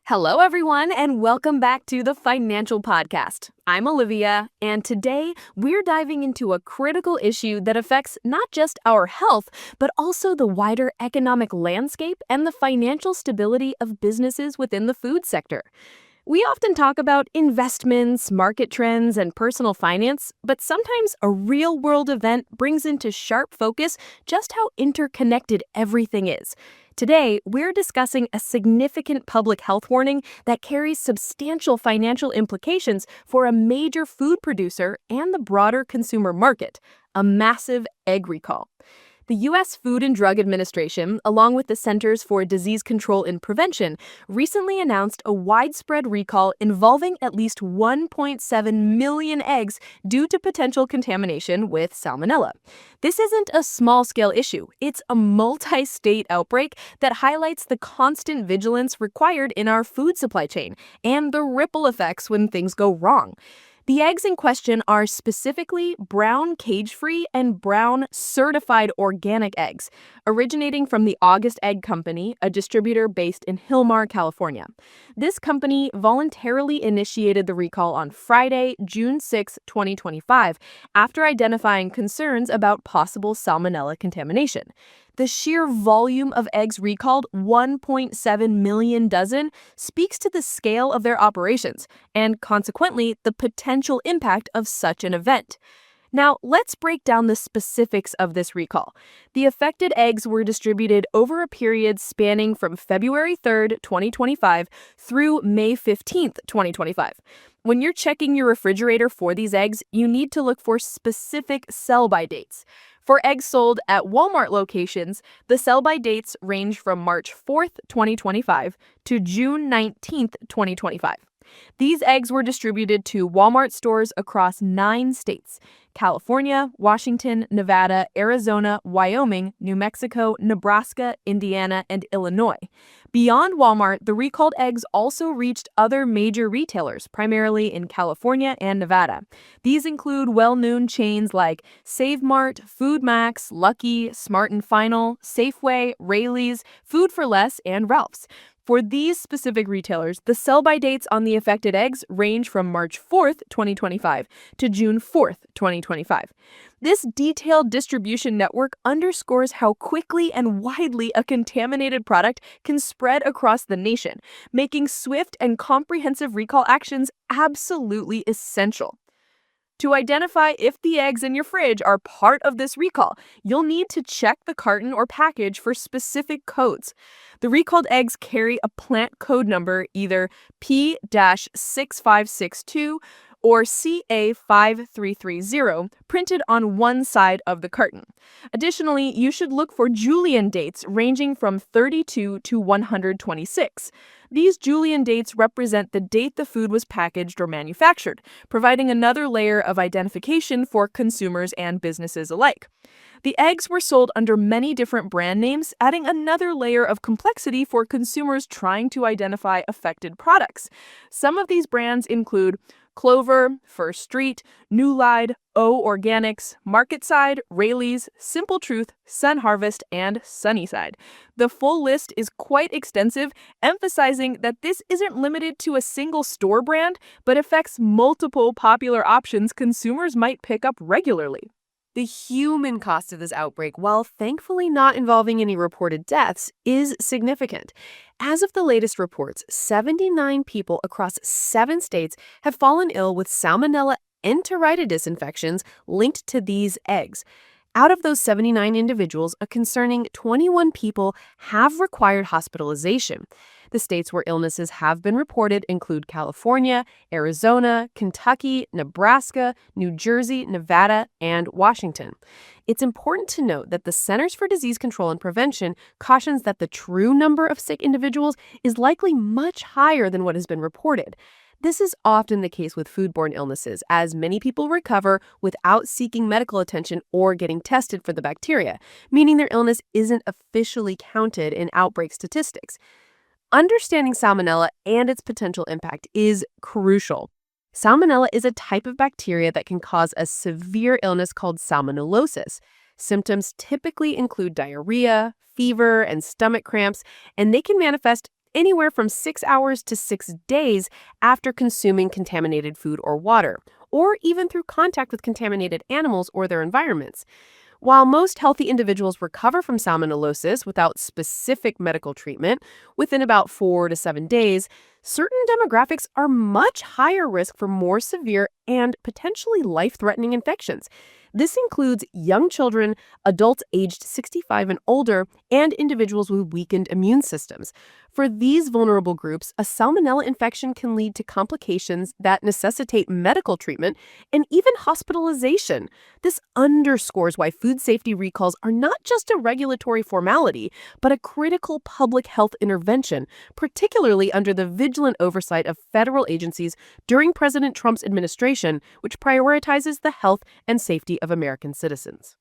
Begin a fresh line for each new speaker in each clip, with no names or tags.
Hello, everyone, and welcome back to the Financial Podcast. I'm Olivia, and today we're diving into a critical issue that affects not just our health, but also the wider economic landscape and the financial stability of businesses within the food sector. We often talk about investments, market trends, and personal finance, but sometimes a real-world event brings into sharp focus just how interconnected everything is. Today, we're discussing a significant public health warning that carries substantial financial implications for a major food producer and the broader consumer market: a massive egg recall. The U.S. Food and Drug Administration, along with the Centers for Disease Control and Prevention, recently announced a widespread recall involving at least 1.7 million eggs due to potential contamination with Salmonella. This isn't a small-scale issue. It's a multi-state outbreak that highlights the constant vigilance required in our food supply chain and the ripple effects when things go wrong. The eggs in question are specifically brown cage-free and brown certified organic eggs, originating from the August Egg Company, a distributor based in Hilmar, California. This company voluntarily initiated the recall on Friday, June 6, 2025, after identifying concerns about possible salmonella contamination. The sheer volume of eggs recalled, 1.7 million dozen, speaks to the scale of their operations and, consequently, the potential impact of such an event. Now, let's break down the specifics of this recall. The affected eggs were distributed over a period spanning from February 3rd, 2025 through May 15th, 2025. When you're checking your refrigerator for these eggs, you need to look for specific sell-by dates. For eggs sold at Walmart locations, the sell-by dates range from March 4th, 2025 to June 19th, 2025. These eggs were distributed to Walmart stores across 9 states: California, Washington, Nevada, Arizona, Wyoming, New Mexico, Nebraska, Indiana, and Illinois. Beyond Walmart, the recalled eggs also reached other major retailers, primarily in California and Nevada. These include well-known chains like Save Mart, Food Max, Lucky, Smart & Final, Safeway, Raley's, Food 4 Less, and Ralph's. For these specific retailers, the sell-by dates on the affected eggs range from March 4th, 2025 to June 4th, 2025. This detailed distribution network underscores how quickly and widely a contaminated product can spread across the nation, making swift and comprehensive recall actions absolutely essential. To identify if the eggs in your fridge are part of this recall, you'll need to check the carton or package for specific codes. The recalled eggs carry a plant code number, either P-6562 or CA5330, printed on one side of the carton. Additionally, you should look for Julian dates ranging from 32 to 126. These Julian dates represent the date the food was packaged or manufactured, providing another layer of identification for consumers and businesses alike. The eggs were sold under many different brand names, adding another layer of complexity for consumers trying to identify affected products. Some of these brands include Clover, First Street, New Lied, O Organics, Market Side, Raley's, Simple Truth, Sun Harvest, and Sunnyside. The full list is quite extensive, emphasizing that this isn't limited to a single store brand, but affects multiple popular options consumers might pick up regularly. The human cost of this outbreak, while thankfully not involving any reported deaths, is significant. As of the latest reports, 79 people across 7 states have fallen ill with Salmonella enteritis infections linked to these eggs. Out of those 79 individuals, a concerning 21 people have required hospitalization. The states where illnesses have been reported include California, Arizona, Kentucky, Nebraska, New Jersey, Nevada, and Washington. It's important to note that the Centers for Disease Control and Prevention cautions that the true number of sick individuals is likely much higher than what has been reported. This is often the case with foodborne illnesses, as many people recover without seeking medical attention or getting tested for the bacteria, meaning their illness isn't officially counted in outbreak statistics. Understanding Salmonella and its potential impact is crucial. Salmonella is a type of bacteria that can cause a severe illness called salmonellosis. Symptoms typically include diarrhea, fever, and stomach cramps, and they can manifest anywhere from 6 hours to 6 days after consuming contaminated food or water, or even through contact with contaminated animals or their environments. While most healthy individuals recover from salmonellosis without specific medical treatment within about 4 to 7 days, certain demographics are much higher risk for more severe and potentially life-threatening infections. This includes young children, adults aged 65 and older, and individuals with weakened immune systems. For these vulnerable groups, a salmonella infection can lead to complications that necessitate medical treatment and even hospitalization. This underscores why food safety recalls are not just a regulatory formality, but a critical public health intervention, particularly under the vigilant oversight of federal agencies during President Trump's administration, which prioritizes the health and safety of American citizens.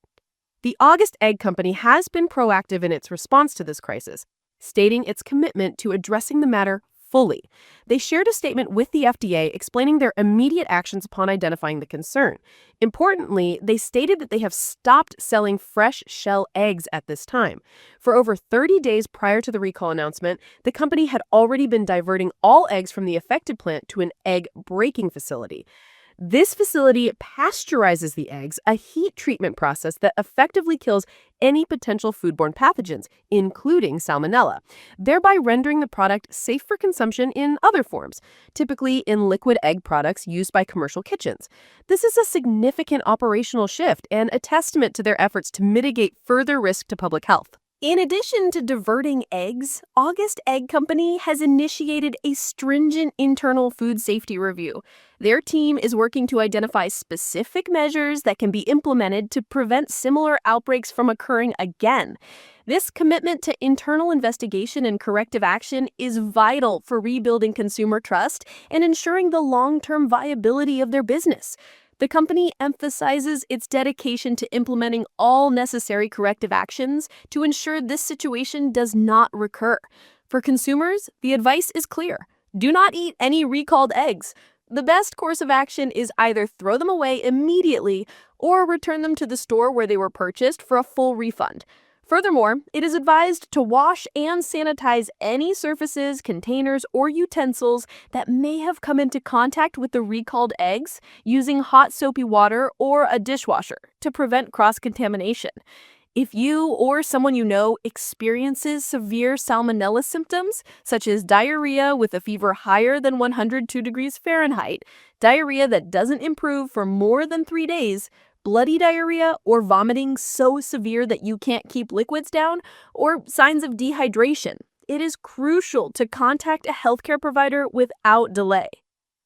The August Egg Company has been proactive in its response to this crisis, stating its commitment to addressing the matter fully. They shared a statement with the FDA explaining their immediate actions upon identifying the concern. Importantly, they stated that they have stopped selling fresh shell eggs at this time. For over 30 days prior to the recall announcement, the company had already been diverting all eggs from the affected plant to an egg breaking facility. This facility pasteurizes the eggs, a heat treatment process that effectively kills any potential foodborne pathogens, including salmonella, thereby rendering the product safe for consumption in other forms, typically in liquid egg products used by commercial kitchens. This is a significant operational shift and a testament to their efforts to mitigate further risk to public health. In addition to diverting eggs, August Egg Company has initiated a stringent internal food safety review. Their team is working to identify specific measures that can be implemented to prevent similar outbreaks from occurring again. This commitment to internal investigation and corrective action is vital for rebuilding consumer trust and ensuring the long-term viability of their business. The company emphasizes its dedication to implementing all necessary corrective actions to ensure this situation does not recur. For consumers, the advice is clear. Do not eat any recalled eggs. The best course of action is either throw them away immediately or return them to the store where they were purchased for a full refund. Furthermore, it is advised to wash and sanitize any surfaces, containers, or utensils that may have come into contact with the recalled eggs using hot soapy water or a dishwasher to prevent cross-contamination. If you or someone you know experiences severe salmonella symptoms, such as diarrhea with a fever higher than 102 degrees Fahrenheit, diarrhea that doesn't improve for more than 3 days, bloody diarrhea or vomiting so severe that you can't keep liquids down, or signs of dehydration, it is crucial to contact a healthcare provider without delay.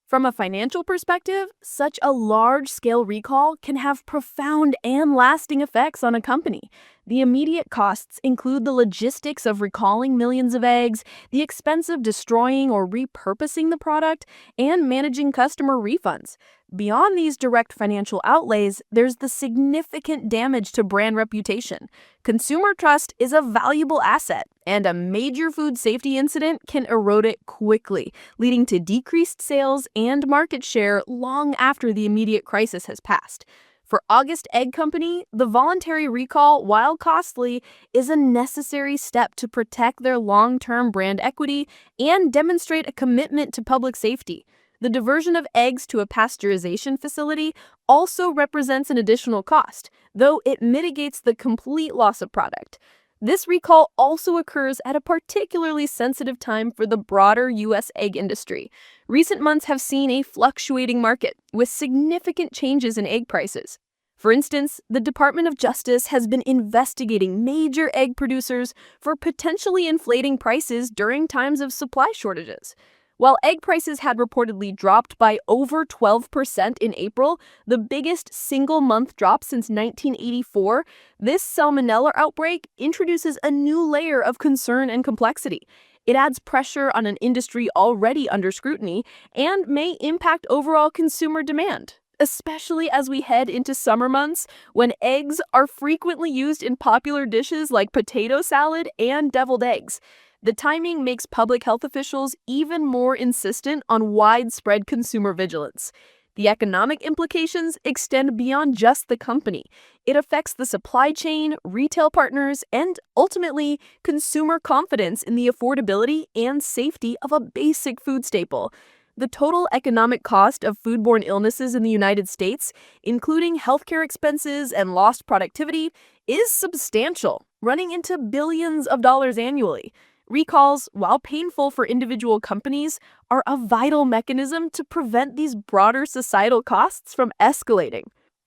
From a financial perspective, such a large-scale recall can have profound and lasting effects on a company. The immediate costs include the logistics of recalling millions of eggs, the expense of destroying or repurposing the product, and managing customer refunds. Beyond these direct financial outlays, there's the significant damage to brand reputation. Consumer trust is a valuable asset, and a major food safety incident can erode it quickly, leading to decreased sales and market share long after the immediate crisis has passed. For August Egg Company, the voluntary recall, while costly, is a necessary step to protect their long-term brand equity and demonstrate a commitment to public safety. The diversion of eggs to a pasteurization facility also represents an additional cost, though it mitigates the complete loss of product. This recall also occurs at a particularly sensitive time for the broader U.S. egg industry. Recent months have seen a fluctuating market with significant changes in egg prices. For instance, the Department of Justice has been investigating major egg producers for potentially inflating prices during times of supply shortages. While egg prices had reportedly dropped by over 12% in April, the biggest single-month drop since 1984, this salmonella outbreak introduces a new layer of concern and complexity. It adds pressure on an industry already under scrutiny and may impact overall consumer demand, especially as we head into summer months when eggs are frequently used in popular dishes like potato salad and deviled eggs. The timing makes public health officials even more insistent on widespread consumer vigilance. The economic implications extend beyond just the company. It affects the supply chain, retail partners, and ultimately consumer confidence in the affordability and safety of a basic food staple. The total economic cost of foodborne illnesses in the United States, including healthcare expenses and lost productivity, is substantial, running into billions of dollars annually. Recalls, while painful for individual companies, are a vital mechanism to prevent these broader societal costs from escalating.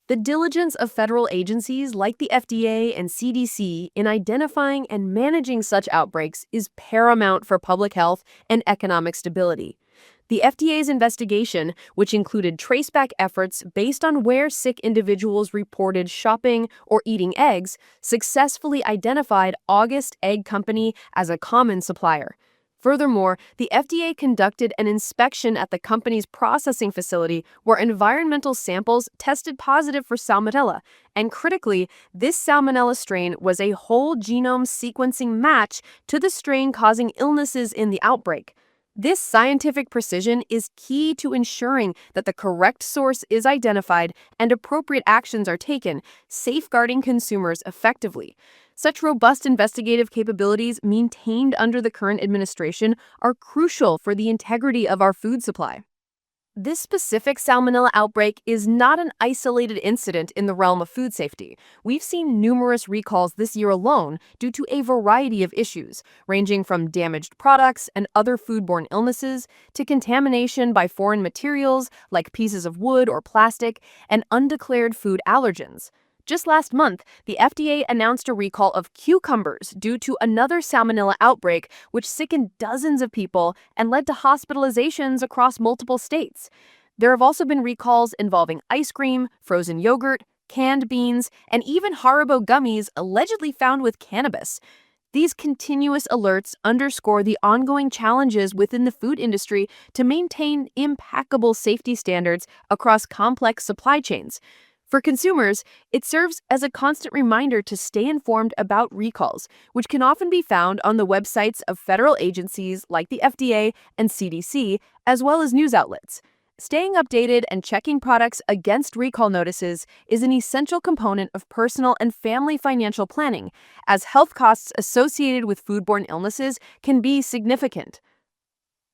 The diligence of federal agencies like the FDA and CDC in identifying and managing such outbreaks is paramount for public health and economic stability. The FDA's investigation, which included traceback efforts based on where sick individuals reported shopping or eating eggs, successfully identified August Egg Company as a common supplier. Furthermore, the FDA conducted an inspection at the company's processing facility where environmental samples tested positive for Salmonella, and critically, this Salmonella strain was a whole genome sequencing match to the strain causing illnesses in the outbreak. This scientific precision is key to ensuring that the correct source is identified and appropriate actions are taken, safeguarding consumers effectively. Such robust investigative capabilities maintained under the current administration are crucial for the integrity of our food supply. This specific Salmonella outbreak is not an isolated incident in the realm of food safety. We've seen numerous recalls this year alone due to a variety of issues, ranging from damaged products and other foodborne illnesses to contamination by foreign materials like pieces of wood or plastic and undeclared food allergens. Just last month, the FDA announced a recall of cucumbers due to another Salmonella outbreak, which sickened dozens of people and led to hospitalizations across multiple states. There have also been recalls involving ice cream, frozen yogurt, canned beans, and even Haribo gummies allegedly found with cannabis. These continuous alerts underscore the ongoing challenges within the food industry to maintain impeccable safety standards across complex supply chains. For consumers, it serves as a constant reminder to stay informed about recalls, which can often be found on the websites of federal agencies like the FDA and CDC, as well as news outlets. Staying updated and checking products against recall notices is an essential component of personal and family financial planning, as health costs associated with foodborne illnesses can be significant.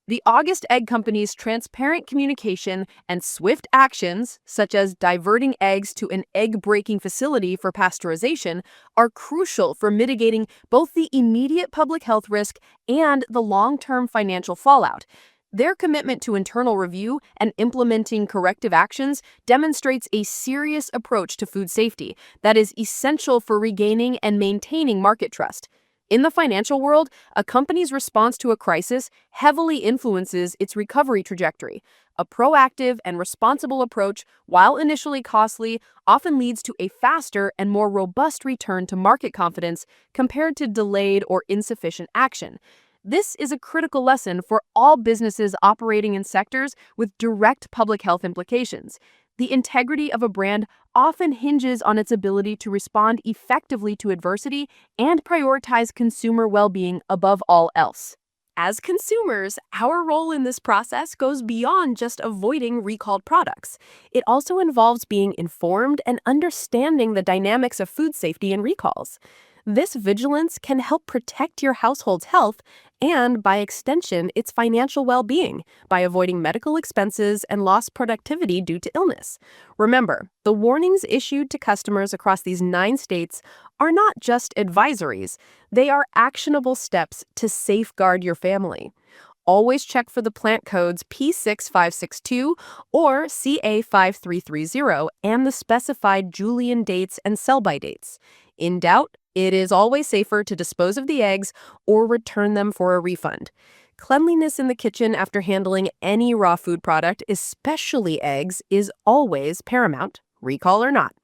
The August Egg Company's transparent communication and swift actions, such as diverting eggs to an egg-breaking facility for pasteurization, are crucial for mitigating both the immediate public health risk and the long-term financial fallout. Their commitment to internal review and implementing corrective actions demonstrates a serious approach to food safety that is essential for regaining and maintaining market trust. In the financial world, a company's response to a crisis heavily influences its recovery trajectory. A proactive and responsible approach, while initially costly, often leads to a faster and more robust return to market confidence compared to delayed or insufficient action. This is a critical lesson for all businesses operating in sectors with direct public health implications. The integrity of a brand often hinges on its ability to respond effectively to adversity and prioritize consumer well-being above all else. As consumers, our role in this process goes beyond just avoiding recalled products. It also involves being informed and understanding the dynamics of food safety and recalls. This vigilance can help protect your household's health and, by extension, its financial well-being by avoiding medical expenses and lost productivity due to illness. Remember, the warnings issued to customers across these 9 states are not just advisories. They are actionable steps to safeguard your family. Always check for the plant codes P6562 or CA5330 and the specified Julian dates and sell-by dates. In doubt, it is always safer to dispose of the eggs or return them for a refund. Cleanliness in the kitchen after handling any raw food product, especially eggs, is always paramount, recall or not.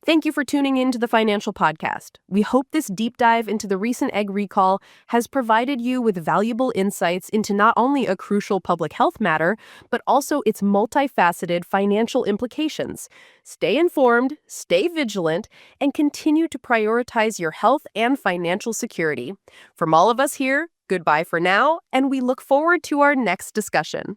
Thank you for tuning in to the Financial Podcast. We hope this deep dive into the recent egg recall has provided you with valuable insights into not only a crucial public health matter, but also its multifaceted financial implications. Stay informed, stay vigilant, and continue to prioritize your health and financial security. From all of us here, goodbye for now, and we look forward to our next discussion.